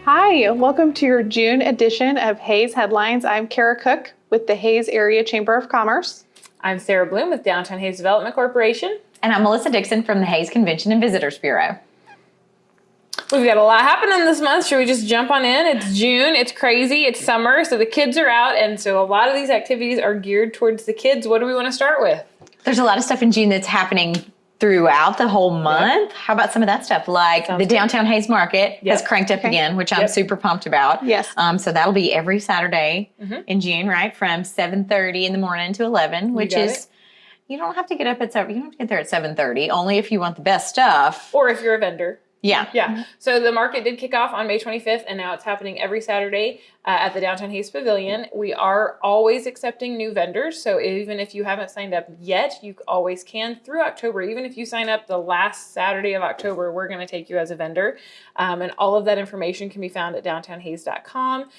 Hi, welcome to your June edition of Hayes Headlines. I'm Kara Cook with the Hayes Area Chamber of Commerce. I'm Sara Bloom with Downtown Hayes Development Corporation. And I'm Melissa Dixon from the Hayes Convention and Visitors Bureau. We've got a lot happening this month. Should we just jump on in? It's June, it's crazy, it's summer, so the kids are out, and so a lot of these activities are geared towards the kids. What do we want to start with? There's a lot of stuff in June that's happening throughout the whole month. How about some of that stuff? Like the Downtown Hayes Market has cranked up again, which I'm super pumped about. Yes. So that'll be every Saturday in June, right? From 7:30 in the morning to 11, which is, you don't have to get up at 7, you don't have to get there at 7:30, only if you want the best stuff. Or if you're a vendor. Yeah. Yeah. So the market did kick off on May 25th, and now it's happening every Saturday at the Downtown Hayes Pavilion. We are always accepting new vendors. So even if you haven't signed up yet, you always can through October. Even if you sign up the last Saturday of October, we're going to take you as a vendor. And all of that information can be found at downtownhayes.com.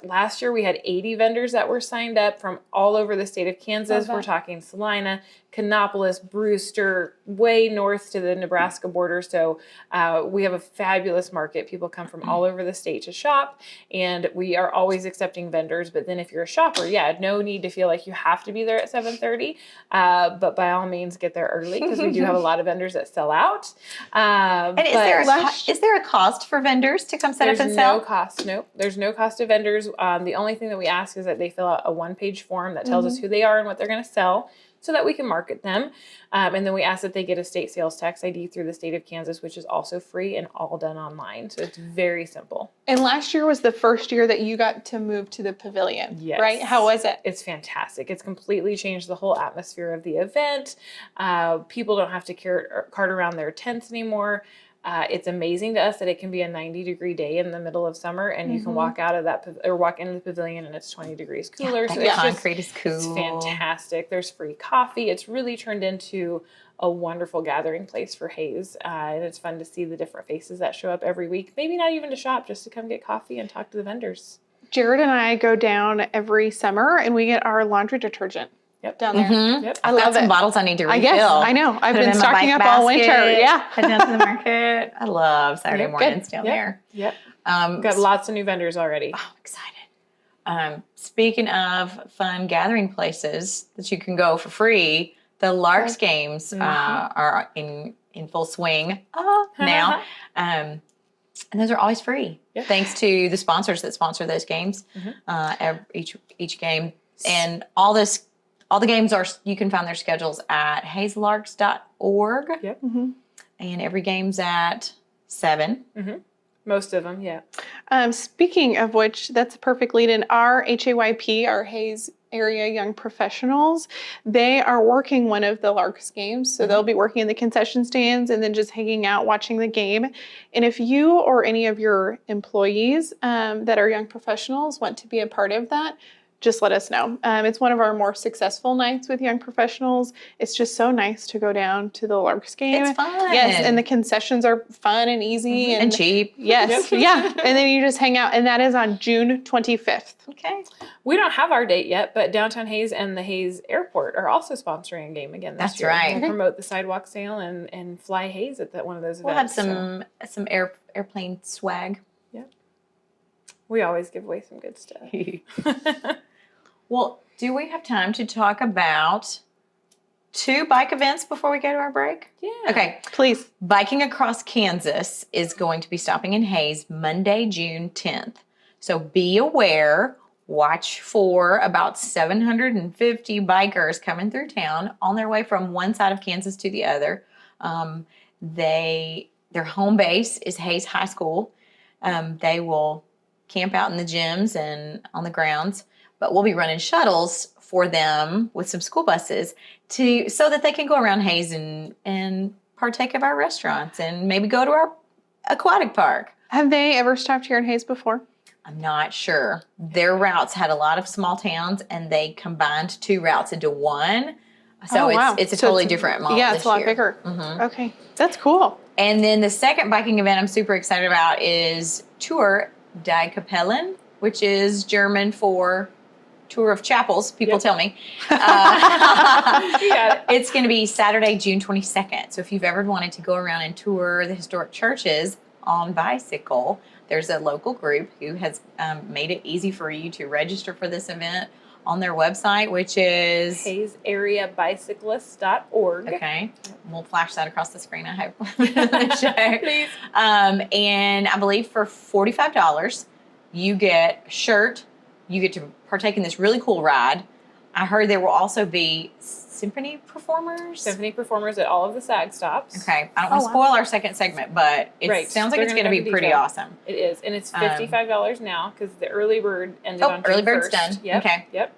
Last year, we had 80 vendors that were signed up from all over the state of Kansas. We're talking Salina, Kannapolis, Brewster, way north to the Nebraska border. So we have a fabulous market. People come from all over the state to shop, and we are always accepting vendors. But then if you're a shopper, no need to feel like you have to be there at 7:30. But by all means, get there early because we do have a lot of vendors that sell out. And is there a cost for vendors to come set up and sell? There's no cost. Nope. There's no cost to vendors. The only thing that we ask is that they fill out a one-page form that tells us who they are and what they're going to sell, so that we can market them. And then we ask that they get a state sales tax ID through the state of Kansas, which is also free and all done online. So it's very simple. And last year was the first year that you got to move to the pavilion, right? How was it? It's fantastic. It's completely changed the whole atmosphere of the event. People don't have to cart around their tents anymore. It's amazing to us that it can be a 90-degree day in the middle of summer, and you can walk out of that or walk into the pavilion, and it's 20 degrees cooler. Yeah, so the concrete is cool. It's fantastic. There's free coffee. It's really turned into a wonderful gathering place for Hayes, and it's fun to see the different faces that show up every week. Maybe not even to shop, just to come get coffee and talk to the vendors. Jared and I go down every summer, and we get our laundry detergent. Down there. Yep. I've got some bottles I need to refill. I guess. I know. I've been stocking up all winter. Yeah. Head down to the market. I love Saturday mornings down there. Yep. Got lots of new vendors already. Oh, I'm excited. Speaking of fun gathering places that you can go for free, the Larks games are in full swing now. And those are always free. Yep. Thanks to the sponsors that sponsor those games. Each game. And all the games you can find their schedules at hazelarks.org. Yep. And every game's at 7. Most of them, yeah. Speaking of which, that's a perfect lead in. Our HAYP, our Hayes Area Young Professionals, they are working one of the Larks games. So they'll be working in the concession stands and then just hanging out watching the game. And if you or any of your employees that are young professionals want to be a part of that, just let us know. It's one of our more successful nights with young professionals. It's just so nice to go down to the Larks game. It's fun. Yes, and the concessions are fun and easy. And cheap. Yes, yeah. And then you just hang out, and that is on June 25th. Okay. We don't have our date yet, but Downtown Hayes and the Hayes Airport are also sponsoring a game again this year. That's right. We'll promote the sidewalk sale and fly Hayes at one of those events. We'll have some airplane swag. Yep. We always give away some good stuff. Well, do we have time to talk about 2 bike events before we go to our break? Yeah. Okay. Please. Biking Across Kansas is going to be stopping in Hayes Monday, June 10th. So be aware, watch for about 750 bikers coming through town on their way from one side of Kansas to the other. Their home base is Hayes High School. They will camp out in the gyms and on the grounds. But we'll be running shuttles for them with some school buses so that they can go around Hayes and partake of our restaurants and maybe go to our aquatic park. Have they ever stopped here in Hayes before? I'm not sure. Their routes had a lot of small towns, and they combined 2 routes into one. So it's a totally different model. Yeah, it's a lot bigger. Okay, that's cool. And then the second biking event I'm super excited about is Tour Die Kapellen, which is German for Tour of Chapels, people tell me. It's going to be Saturday, June 22nd. So if you've ever wanted to go around and tour the historic churches on bicycle, there's a local group who has made it easy for you to register for this event on their website, which is HayesAreaBicyclists.org. Okay. We'll flash that across the screen, I hope. Please. And I believe for $45, you get a shirt. You get to partake in this really cool ride. I heard there will also be symphony performers. Symphony performers at all of the SAG stops. Okay. I don't want to spoil our second segment, but it sounds like it's going to be pretty awesome. It is. And it's $55 now because the early bird ended on June 1st. Early bird's done. Yep. Okay. Yep.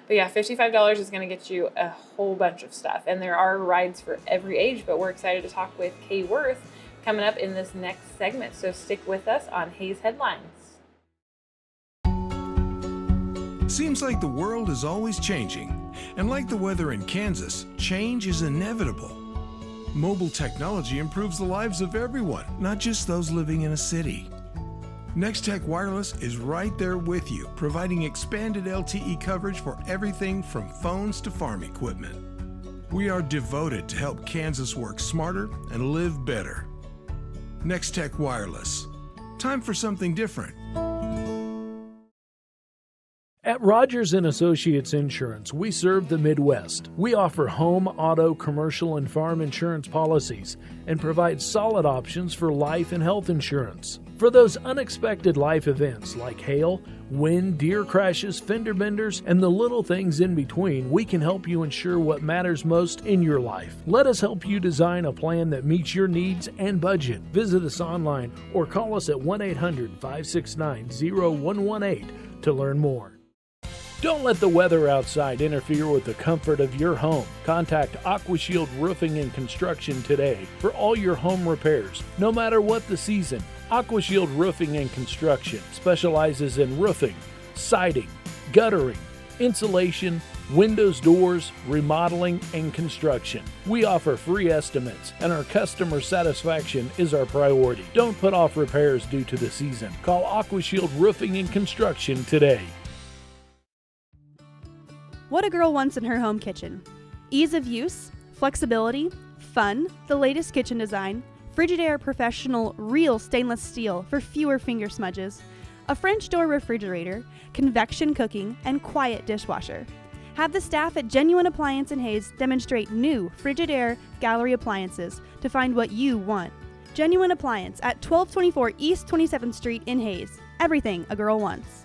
But yeah, $55 is going to get you a whole bunch of stuff. And there are rides for every age, but we're excited to talk with Kay Werth coming up in this next segment. So stick with us on Hayes Headlines. Seems like the world is always changing. And like the weather in Kansas, change is inevitable. Mobile technology improves the lives of everyone, not just those living in a city. Nex-Tech Wireless is right there with you, providing expanded LTE coverage for everything from phones to farm equipment. We are devoted to help Kansas work smarter and live better. Nex-Tech Wireless. Time for something different. At Rogers & Associates Insurance, we serve the Midwest. We offer home, auto, commercial, and farm insurance policies and provide solid options for life and health insurance. For those unexpected life events like hail, wind, deer crashes, fender benders, and the little things in between, we can help you ensure what matters most in your life. Let us help you design a plan that meets your needs and budget. Visit us online or call us at 1-800-569-0118 to learn more. Don't let the weather outside interfere with the comfort of your home. Contact AquaShield Roofing and Construction today for all your home repairs, no matter what the season. AquaShield Roofing and Construction specializes in roofing, siding, guttering, insulation, windows, doors, remodeling, and construction. We offer free estimates, and our customer satisfaction is our priority. Don't put off repairs due to the season. Call AquaShield Roofing and Construction today. What a girl wants in her home kitchen. Ease of use, flexibility, fun, the latest kitchen design, Frigidaire Professional Real Stainless Steel for fewer finger smudges, a French door refrigerator, convection cooking, and quiet dishwasher. Have the staff at Genuine Appliance in Hayes demonstrate new Frigidaire gallery appliances to find what you want. Genuine Appliance at 1224 East 27th Street in Hayes. Everything a girl wants.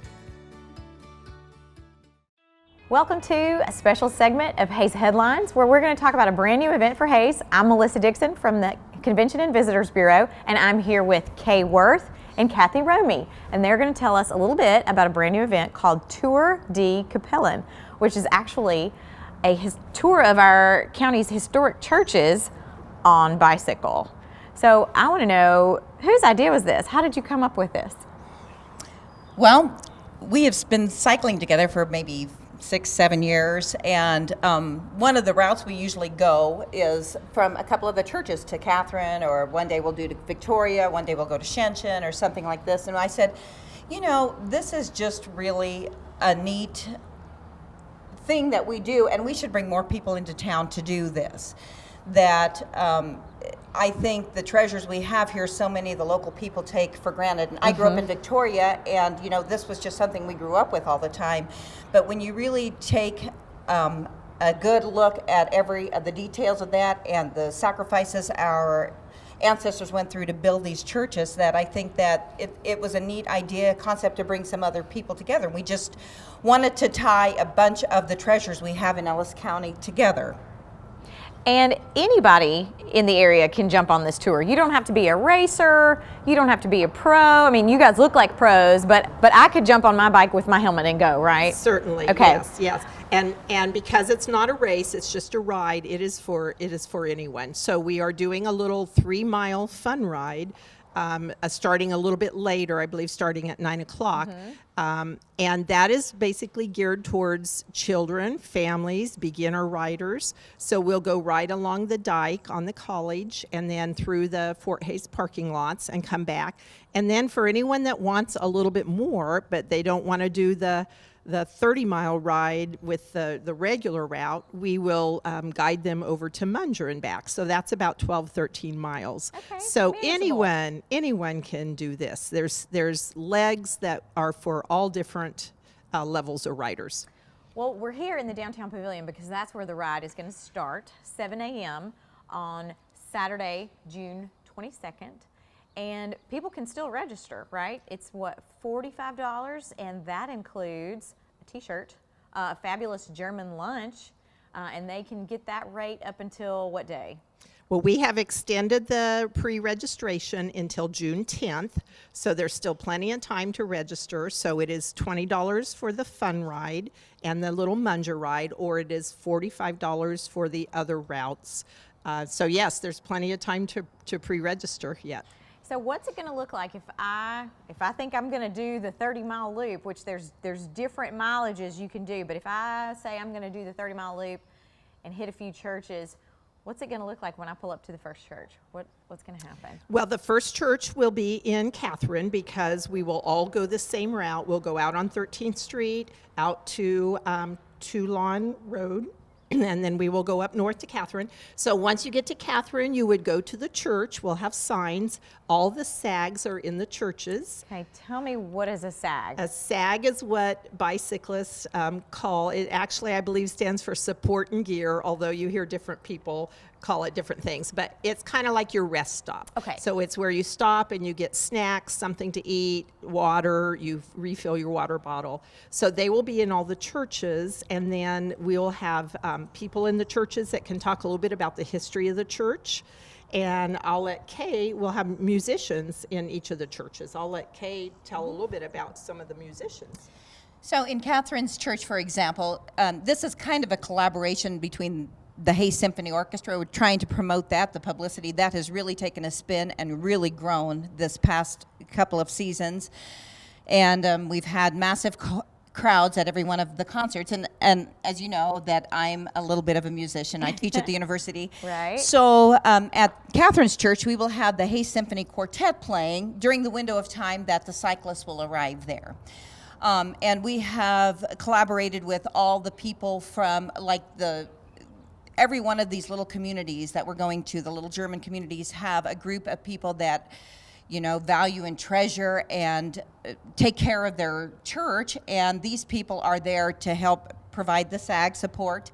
Welcome to a special segment of Hayes Headlines, where we're going to talk about a brand new event for Hayes. I'm Melissa Dixon from the Convention and Visitors Bureau, and I'm here with Kay Werth and Kathy Rome, and they're going to tell us a little bit about a brand new event called Tour Die Kapellen, which is actually a tour of our county's historic churches on bicycle. So I want to know, whose idea was this? How did you come up with this? Well, we have been cycling together for maybe 6-7 years, and one of the routes we usually go is from a couple of the churches to Catherine, or one day we'll do to Victoria, one day we'll go to Shenshin or something like this. And I said, you know, this is just really a neat thing that we do, and we should bring more people into town to do this. That I think the treasures we have here, so many of the local people take for granted. And I grew up in Victoria, and you know, this was just something we grew up with all the time. But when you really take a good look at every of the details of that and the sacrifices our ancestors went through to build these churches, that I think that it was a neat idea, concept to bring some other people together. We just wanted to tie a bunch of the treasures we have in Ellis County together. And anybody in the area can jump on this tour. You don't have to be a racer. You don't have to be a pro. I mean, you guys look like pros, but I could jump on my bike with my helmet and go, right? Certainly. Okay. Yes. And because it's not a race, it's just a ride. It is for anyone. So we are doing a little 3-mile fun ride. Starting a little bit later, I believe starting at 9 o'clock. And that is basically geared towards children, families, beginner riders. So we'll go right along the dike on the college and then through the Fort Hays parking lots and come back. And then for anyone that wants a little bit more, but they don't want to do the the 30-mile ride with the regular route, we will guide them over to Munger and back. So that's about 12, 13 miles. Okay, So manageable. anyone can do this. There's legs that are for all different levels of riders. Well, we're here in the downtown pavilion because that's where the ride is going to start, 7 a.m. on Saturday, June 22nd. And people can still register, right? It's what, $45, and that includes a t-shirt, a fabulous German lunch, and they can get that rate up until what day? Well, we have extended the pre-registration until June 10th, so there's still plenty of time to register. So it is $20 for the fun ride and the little Munger ride, or it is $45 for the other routes. So yes, there's plenty of time to pre-register yet. So what's it going to look like if I think I'm going to do the 30-mile loop, which there's different mileages you can do, but if I say I'm going to do the 30-mile loop and hit a few churches, what's it going to look like when I pull up to the first church? What's going to happen? Well, the first church will be in Catherine because we will all go the same route. We'll go out on 13th Street, out to Toulon Road, and then we will go up north to Catherine. So once you get to Catherine, you would go to the church. We'll have signs. All the SAGs are in the churches. Okay, tell me, what is a SAG? A SAG is what bicyclists call it. Actually, I believe stands for support and gear, although you hear different people call it different things. But it's kind of like your rest stop. Okay. So it's where you stop and you get snacks, something to eat, water, you refill your water bottle. So they will be in all the churches, and then we'll have people in the churches that can talk a little bit about the history of the church. And I'll let Kay, we'll have musicians in each of the churches. I'll let Kay tell a little bit about some of the musicians. So in Catherine's church, for example, this is kind of a collaboration between the Hayes Symphony Orchestra. We're trying to promote that. The publicity that has really taken a spin and really grown this past couple of seasons. And we've had massive crowds at every one of the concerts. And as you know, that I'm a little bit of a musician. I teach at the university. Right. So at Catherine's church, we will have the Hayes Symphony Quartet playing during the window of time that the cyclists will arrive there. And we have collaborated with all the people from every one of these little communities that we're going to. The little German communities have a group of people that, you know, value and treasure and take care of their church, and these people are there to help provide the SAG support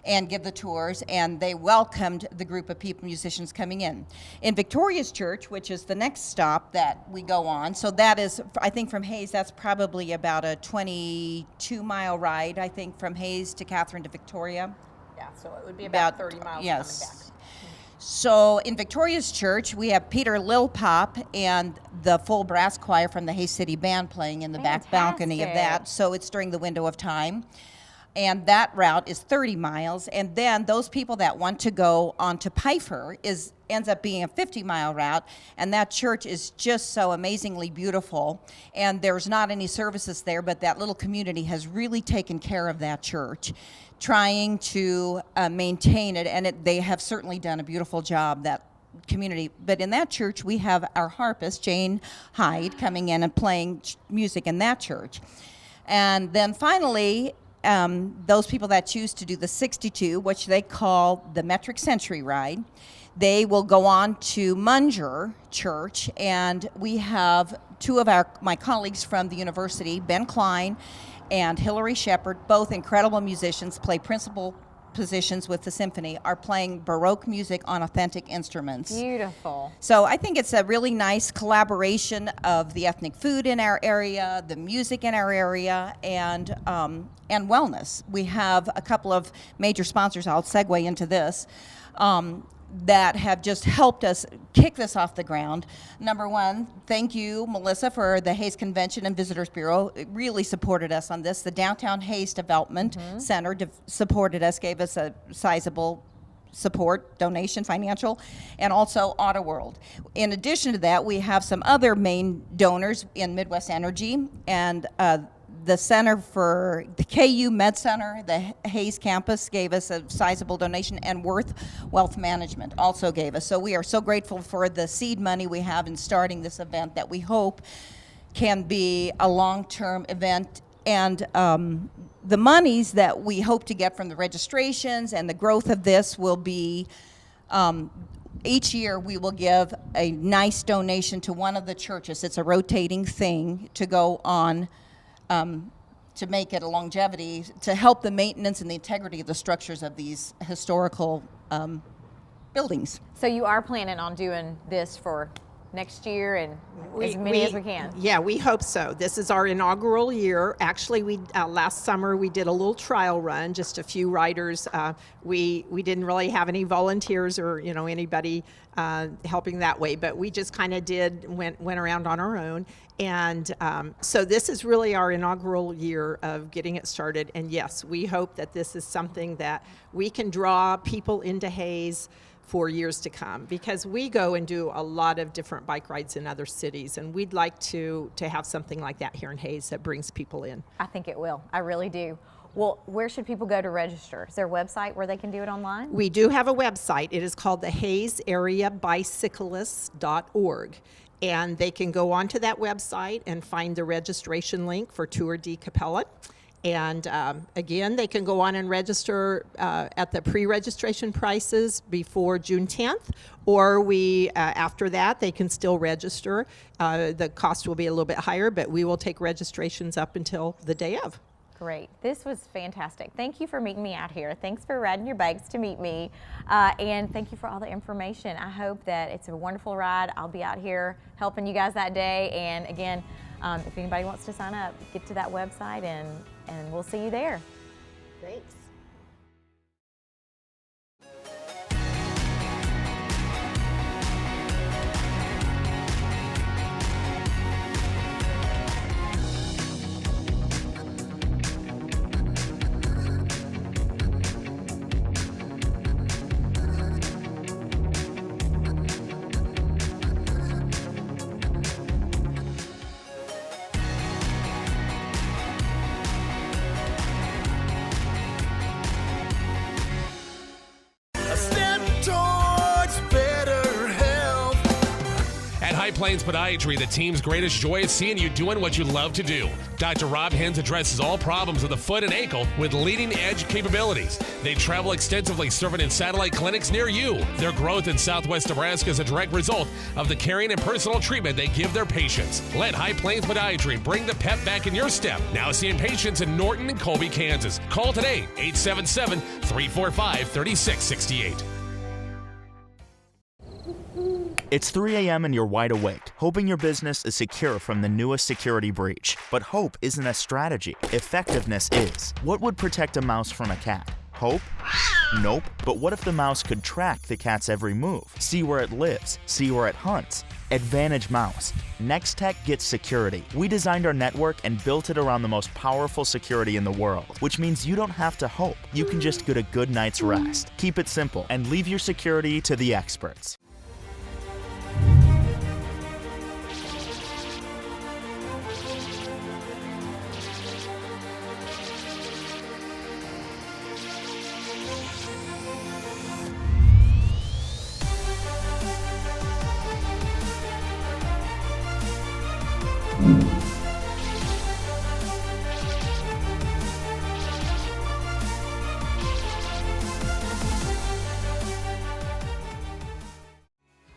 and give the tours, and they welcomed the group of people, musicians coming in. In Victoria's church, which is the next stop that we go on, so that is, I think from Hayes, that's probably about a 22-mile ride, I think, from Hayes to Catherine to Victoria. Yeah, so it would be about 30 miles yes. coming back. So in Victoria's church, we have Peter Lilpop and the full brass choir from the Hayes City Band playing in the back balcony of that. So it's during the window of time. And that route is 30 miles. And then those people that want to go on to Pfeiffer ends up being a 50-mile route. And that church is just so amazingly beautiful. And there's not any services there, but that little community has really taken care of that church, trying to maintain it. And they have certainly done a beautiful job, that community. But in that church, we have our harpist, Jane Hyde, coming in and playing music in that church. And then finally, those people that choose to do the 62, which they call the Metric Century Ride, they will go on to Munger Church, and we have two of my colleagues from the university, Ben Klein and Hillary Shepard, both incredible musicians, play principal positions with the symphony, are playing Baroque music on authentic instruments. Beautiful. So I think it's a really nice collaboration of the ethnic food in our area, the music in our area, and wellness. We have a couple of major sponsors, I'll segue into this, that have just helped us kick this off the ground. Number one, thank you, Melissa, for the Hayes Convention and Visitors Bureau. It really supported us on this. The Downtown Hayes Development Center supported us, gave us a sizable support, donation, financial, and also Auto World. In addition to that, we have some other main donors in Midwest Energy and the Center for the KU Med Center, the Hayes campus gave us a sizable donation, and Worth Wealth Management also gave us. So we are so grateful for the seed money we have in starting this event that we hope can be a long-term event And the monies that we hope to get from the registrations and the growth of this will be, each year we will give a nice donation to one of the churches. It's a rotating thing to go on, to make it a longevity, to help the maintenance and the integrity of the structures of these historical buildings. So you are planning on doing this for next year and as many as we can? Yeah, we hope so. This is our inaugural year. Actually, we last summer we did a little trial run, just a few riders. We didn't really have any volunteers or anybody helping that way, but we just kind of went around on our own. And so this is really our inaugural year of getting it started. And yes, we hope that this is something that we can draw people into Hayes for years to come, because we go and do a lot of different bike rides in other cities, and we'd like to have something like that here in Hayes that brings people in. I think it will. I really do. Well, where should people go to register? Is there a website where they can do it online? We do have a website. It is called the HayesAreaBicyclists.org. And they can go onto that website and find the registration link for Tour Die Kapellen. And again, they can go on and register at the pre-registration prices before June 10th, or after that, they can still register. The cost will be a little bit higher, but we will take registrations up until the day of. Great. This was fantastic. Thank you for meeting me out here. Thanks for riding your bikes to meet me. And thank you for all the information. I hope that it's a wonderful ride. I'll be out here helping you guys that day. And again, if anybody wants to sign up, get to that website and we'll see you there. Thanks. Plains Podiatry, the team's greatest joy is seeing you doing what you love to do. Dr. Rob Hens addresses all problems of the foot and ankle with leading-edge capabilities. They travel extensively, serving in satellite clinics near you. Their growth in Southwest Nebraska is a direct result of the caring and personal treatment they give their patients. Let High Plains Podiatry bring the pep back in your step. Now seeing patients in Norton and Colby, Kansas. Call today, 877-345-3668. It's 3 a.m. and you're wide awake, hoping your business is secure from the newest security breach. But hope isn't a strategy. Effectiveness is. What would protect a mouse from a cat? Hope? Nope. But what if the mouse could track the cat's every move? See where it lives. See where it hunts. Advantage Mouse. Nex-Tech gets security. We designed our network and built it around the most powerful security in the world, which means you don't have to hope. You can just get a good night's rest. Keep it simple and leave your security to the experts.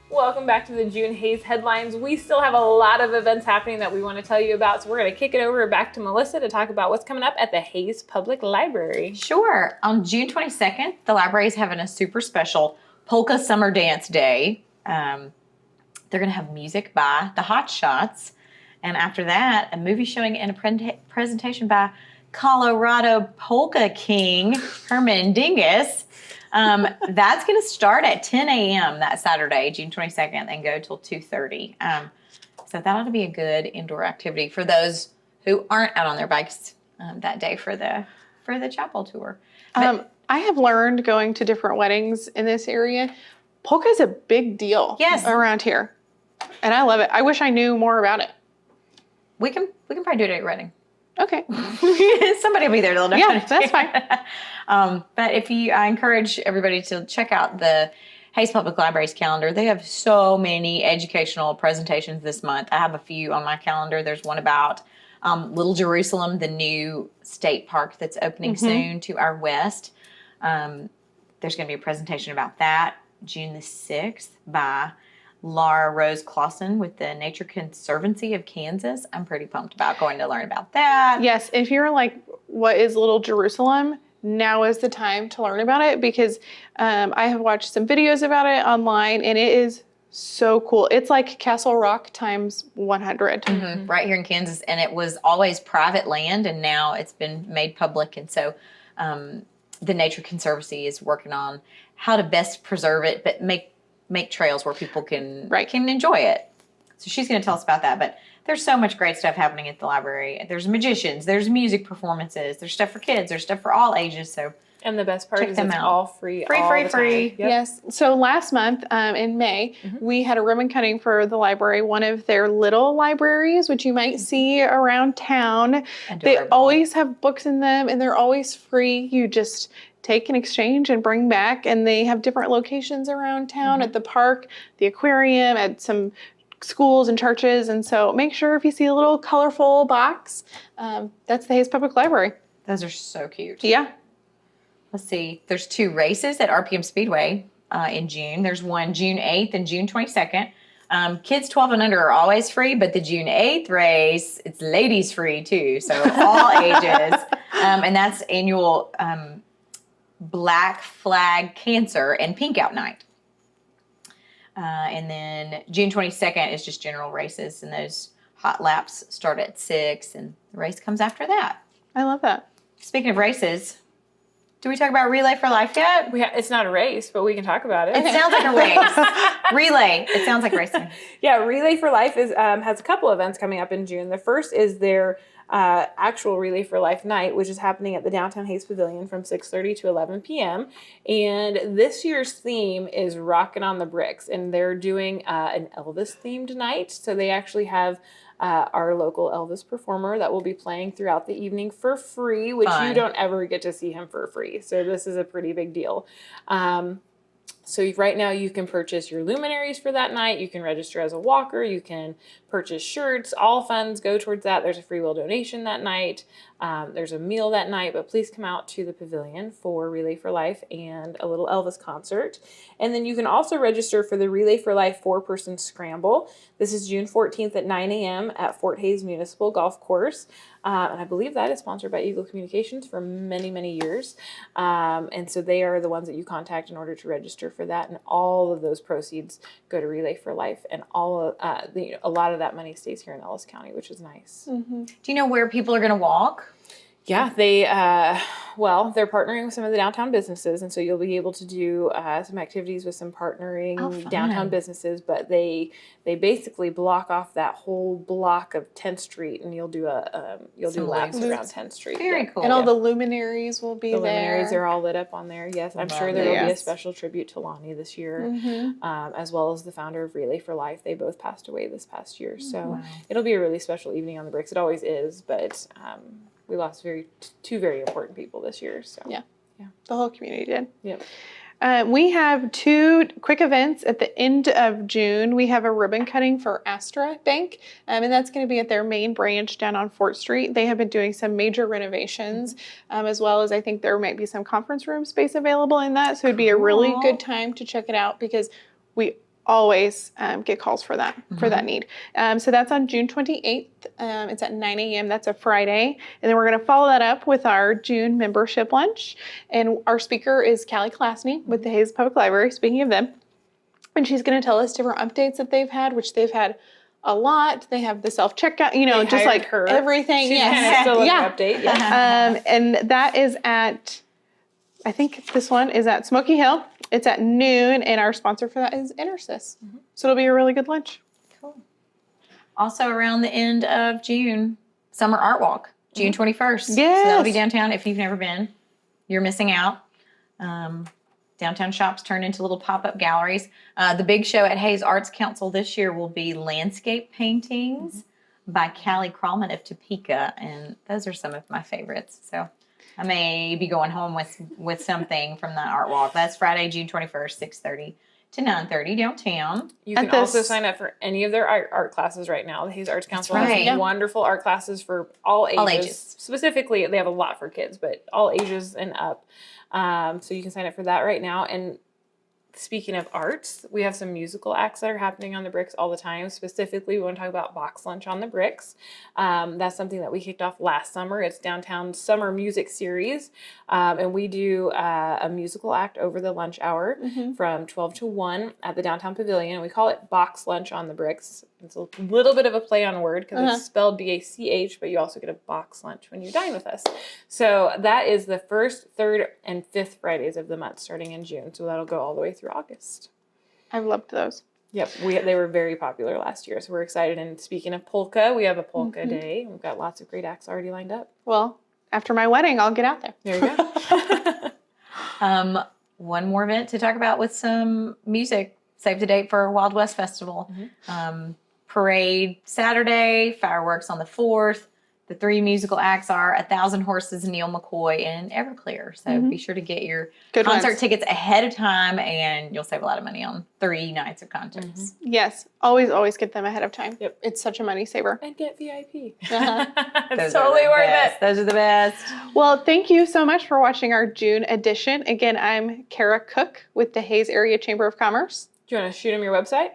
Welcome back to the June Hayes headlines. We still have a lot of events happening that we want to tell you about, so we're going to kick it over back to Melissa to talk about what's coming up at the Hayes Public Library. Sure. On June 22nd, the library is having a super special Polka Summer Dance Day. They're going to have music by the Hot Shots, and after that, a movie showing and a presentation by Colorado Polka King Herman Dingus. That's going to start at 10 a.m. that Saturday, June 22nd, and go till 2:30. So that ought to be a good indoor activity for those who aren't out on their bikes that day for the chapel tour. But, I have learned going to different weddings in this area, polka is a big deal around here, and I love it. I wish I knew more about it. We can probably do it at your wedding. Okay. Somebody will be there. They'll know. Yeah, that's fine. But I encourage everybody to check out the Hayes Public Library's calendar. They have so many educational presentations this month. I have a few on my calendar. There's one about Little Jerusalem, the new state park that's opening soon to our west. There's going to be a presentation about that June the 6th by Laura Rose Clausen with the Nature Conservancy of Kansas. I'm pretty pumped about going to learn about that. Yes, if you're like, what is Little Jerusalem? Now is the time to learn about it, because I have watched some videos about it online, and it is so cool. It's like Castle Rock times 100. Right here in Kansas, and it was always private land, and now it's been made public. And so the Nature Conservancy is working on how to best preserve it, but make trails where people can enjoy it. So she's going to tell us about that. But there's so much great stuff happening at the library. There's magicians, there's music performances, there's stuff for kids, there's stuff for all ages. So And the best part check is them it's out. all free. Free, all free, the free. time. Yep. Yes. So last month in May, we had a ribbon cutting for the library, one of their little libraries, which you might see around town. They Adorable. always have books in them, and they're always free. You just take an exchange and bring back, and they have different locations around town at the park, the aquarium, at some schools and churches. And so make sure if you see a little colorful box, that's the Hayes Public Library. Those are so cute. Yeah. Let's see. There's 2 races at RPM Speedway in June. There's one June 8th and June 22nd. Kids 12 and under are always free, but the June 8th race, it's ladies free too. So all ages. And that's annual Black Flag Cancer and Pink Out Night. And then June 22nd is just general races, and those hot laps start at 6, and the race comes after that. I love that. Speaking of races, do we talk about Relay for Life yet? It's not a race, but we can talk about it. It sounds like a race. Relay. It sounds like racing. Yeah, Relay for Life is has a couple events coming up in June. The first is their actual Relay for Life night, which is happening at the Downtown Hayes Pavilion from 6:30 to 11 p.m. And this year's theme is Rockin' on the Bricks, and they're doing an Elvis themed night. So they actually have our local Elvis performer that will be playing throughout the evening for free, which Fun. you don't ever get to see him for free. So this is a pretty big deal. So right now you can purchase your luminaries for that night. You can register as a walker. You can purchase shirts. All funds go towards that. There's a free will donation that night. There's a meal that night, but please come out to the pavilion for Relay for Life and a little Elvis concert. And then you can also register for the Relay for Life 4-person scramble. This is June 14th at 9 a.m. at Fort Hayes Municipal Golf Course. And I believe that is sponsored by Eagle Communications for many, many years. And so they are the ones that you contact in order to register for that. And all of those proceeds go to Relay for Life. And all of, a lot of that money stays here in Ellis County, which is nice. Do you know where people are going to walk? Yeah, they're partnering with some of the downtown businesses, and so you'll be able to do some activities with some partnering downtown businesses. But they basically block off that whole block of 10th Street, and you'll do laps around 10th Street. Very cool. And all the luminaries will be The there. luminaries are all lit up on there. Yes, I'm sure there will be a special tribute to Lonnie this year, as well as the founder of Relay for Life. They both passed away this past year, so it'll be a really special evening on the bricks. It always is, but we lost two very important people this year. So Yeah. The whole community did. Yep. We have 2 quick events at the end of June. We have a ribbon cutting for Astra Bank, and that's going to be at their main branch down on Fort Street. They have been doing some major renovations, as well as I think there might be some conference room space available in that. So it'd be a really good time to check it out, because we always get calls for that need. So that's on June 28th. It's at 9 a.m. That's a Friday. And then we're going to follow that up with our June membership lunch. And our speaker is Callie Klasny with the Hayes Public Library, speaking of them. And she's going to tell us different updates that they've had, which they've had a lot. They have the self-checkout, just like her. everything. She's kind of still an update. Yeah. And that is at, I think this one is at Smoky Hill. It's at noon, and our sponsor for that is Intersys. So it'll be a really good lunch. Cool. Also around the end of June, Summer Art Walk, June 21st. Yes. So that'll be downtown. If you've never been, you're missing out. Downtown shops turn into little pop-up galleries. The big show at Hayes Arts Council this year will be landscape paintings by Callie Krallman of Topeka, and those are some of my favorites. So I may be going home with something from that art walk. That's Friday, June 21st, 6:30 to 9:30 downtown. You At can also this- sign up for any of their art classes right now. The Hayes Arts Council right. has Yeah. wonderful art classes for all ages. All ages. Specifically, they have a lot for kids, but all ages and up. So you can sign up for that right now. And speaking of arts, we have some musical acts that are happening on the Bricks all the time. Specifically, we want to talk about Bach's Lunch on the Bricks. That's something that we kicked off last summer. It's Downtown Summer Music Series. And we do a musical act over the lunch hour from 12 to 1 at the Downtown Pavilion. We call it Bach's Lunch on the Bricks. It's a little bit of a play on word because it's spelled B-A-C-H, but you also get a box lunch when you dine with us. So that is the 1st, 3rd, and 5th Fridays of the month starting in June. So that'll go all the way through August. I've loved those. Yep, they were very popular last year, so we're excited. And speaking of polka, we have a polka day. We've got lots of great acts already lined up. Well, after my wedding, I'll get out there. There you go. One more event to talk about with some music. Save the date for Wild West Festival. Parade Saturday, fireworks on the 4th. The 3 musical acts are 1,000 Horses, Neil McCoy, and Everclear. So be sure to get your Good concert ones. tickets ahead of time, and you'll save a lot of money on 3 nights of concerts. Yes, always get them ahead of time. Yep. It's such a money saver. And get VIP. Uh-huh. It's totally worth it. Those are the best. Well, thank you so much for watching our June edition. Again, I'm Kara Cook with the Hayes Area Chamber of Commerce. Do you want to shoot them your website?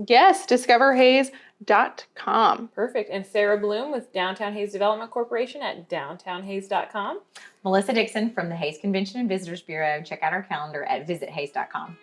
Yes, discoverhays.com. Perfect. And Sara Bloom with Downtown Hayes Development Corporation at downtownhays.com. Melissa Dixon from the Hayes Convention and Visitors Bureau. Check out our calendar at visithays.com.